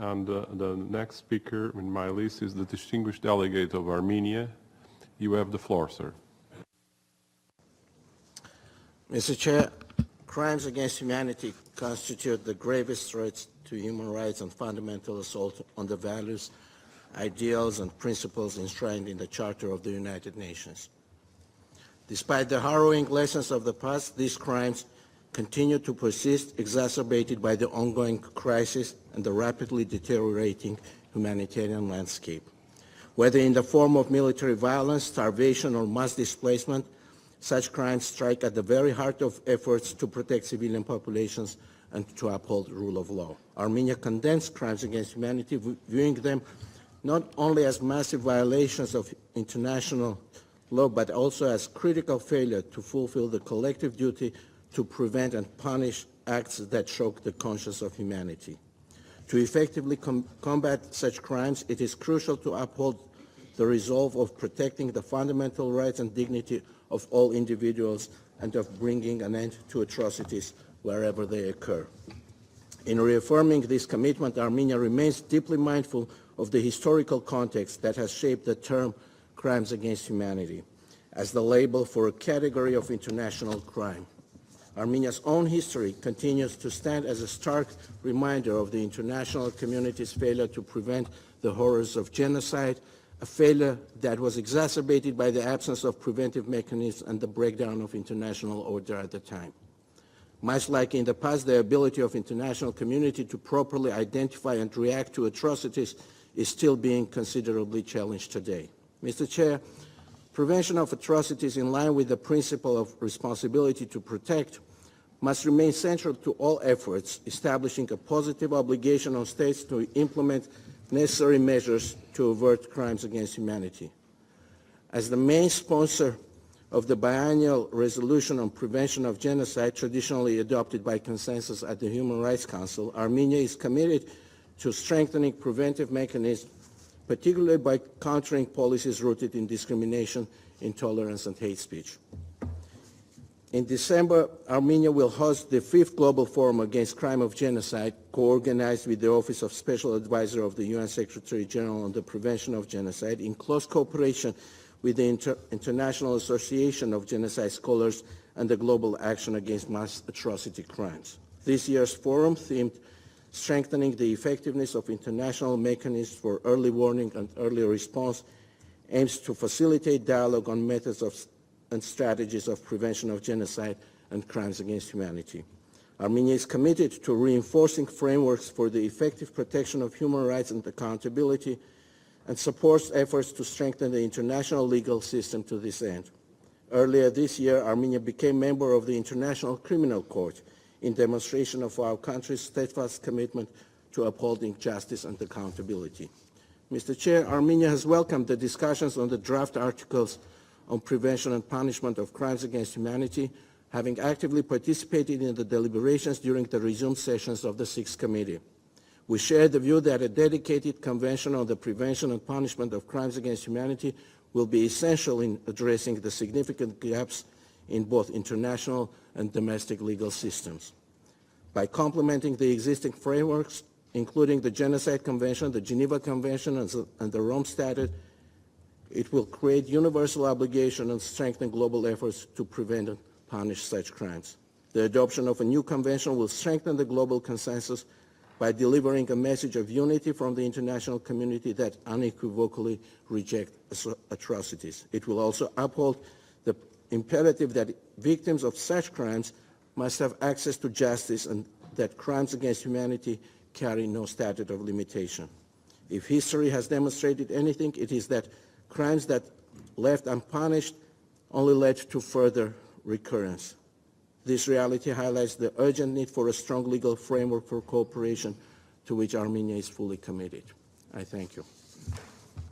And the next speaker in my list is the distinguished delegate of Armenia. You have the floor, sir. Mr. Chair, crimes against humanity constitute the gravest threats to human rights and fundamental assault on the values, ideals, and principles enshrined in the Charter of the United Nations. Despite the harrowing lessons of the past, these crimes continue to persist, exacerbated by the ongoing crisis and the rapidly deteriorating humanitarian landscape. Whether in the form of military violence, starvation, or mass displacement, such crimes strike at the very heart of efforts to protect civilian populations and to uphold the rule of law. Armenia condemns crimes against humanity, viewing them not only as massive violations of international law, but also as critical failure to fulfill the collective duty to prevent and punish acts that shock the conscience of humanity. To effectively combat such crimes, it is crucial to uphold the resolve of protecting the fundamental rights and dignity of all individuals and of bringing an end to atrocities wherever they occur. In reaffirming this commitment, Armenia remains deeply mindful of the historical context that has shaped the term crimes against humanity as the label for a category of international crime. Armenia's own history continues to stand as a stark reminder of the international community's failure to prevent the horrors of genocide, a failure that was exacerbated by the absence of preventive mechanisms and the breakdown of international order at the time. Much like in the past, the ability of the international community to properly identify and react to atrocities is still being considerably challenged today. Mr. Chair, prevention of atrocities in line with the principle of responsibility to protect must remain central to all efforts, establishing a positive obligation on states to implement necessary measures to avert crimes against humanity. As the main sponsor of the biennial resolution on prevention of genocide, traditionally adopted by consensus at the Human Rights Council, Armenia is committed to strengthening preventive mechanisms, particularly by countering policies rooted in discrimination, intolerance, and hate speech. In December, Armenia will host the 5th Global Forum Against Crime of Genocide, co-organized with the Office of Special Advisor of the UN Secretary General on the Prevention of Genocide, in close cooperation with the International Association of Genocide Scholars and the Global Action Against Mass Atrocity Crimes. This year's forum, themed Strengthening the Effectiveness of International Mechanisms for Early Warning and Early Response, aims to facilitate dialogue on methods and strategies of prevention of genocide and crimes against humanity. Armenia is committed to reinforcing frameworks for the effective protection of human rights and accountability, and supports efforts to strengthen the international legal system to this end. Earlier this year, Armenia became member of the International Criminal Court in demonstration of our country's steadfast commitment to upholding justice and accountability. Mr. Chair, Armenia has welcomed the discussions on the draft articles on prevention and punishment of crimes against humanity, having actively participated in the deliberations during the resumed sessions of the Sixth Committee. We share the view that a dedicated convention on the prevention and punishment of crimes against humanity will be essential in addressing the significant gaps in both international and domestic legal systems. By complementing the existing frameworks, including the Genocide Convention, the Geneva Convention, and the Rome Statute, it will create universal obligation and strengthen global efforts to prevent and punish such crimes. The adoption of a new convention will strengthen the global consensus by delivering a message of unity from the international community that unequivocally rejects atrocities. It will also uphold the imperative that victims of such crimes must have access to justice and that crimes against humanity carry no statute of limitation. If history has demonstrated anything, it is that crimes that left unpunished only led to further recurrence. This reality highlights the urgent need for a strong legal framework for cooperation to which Armenia is fully committed. I thank you.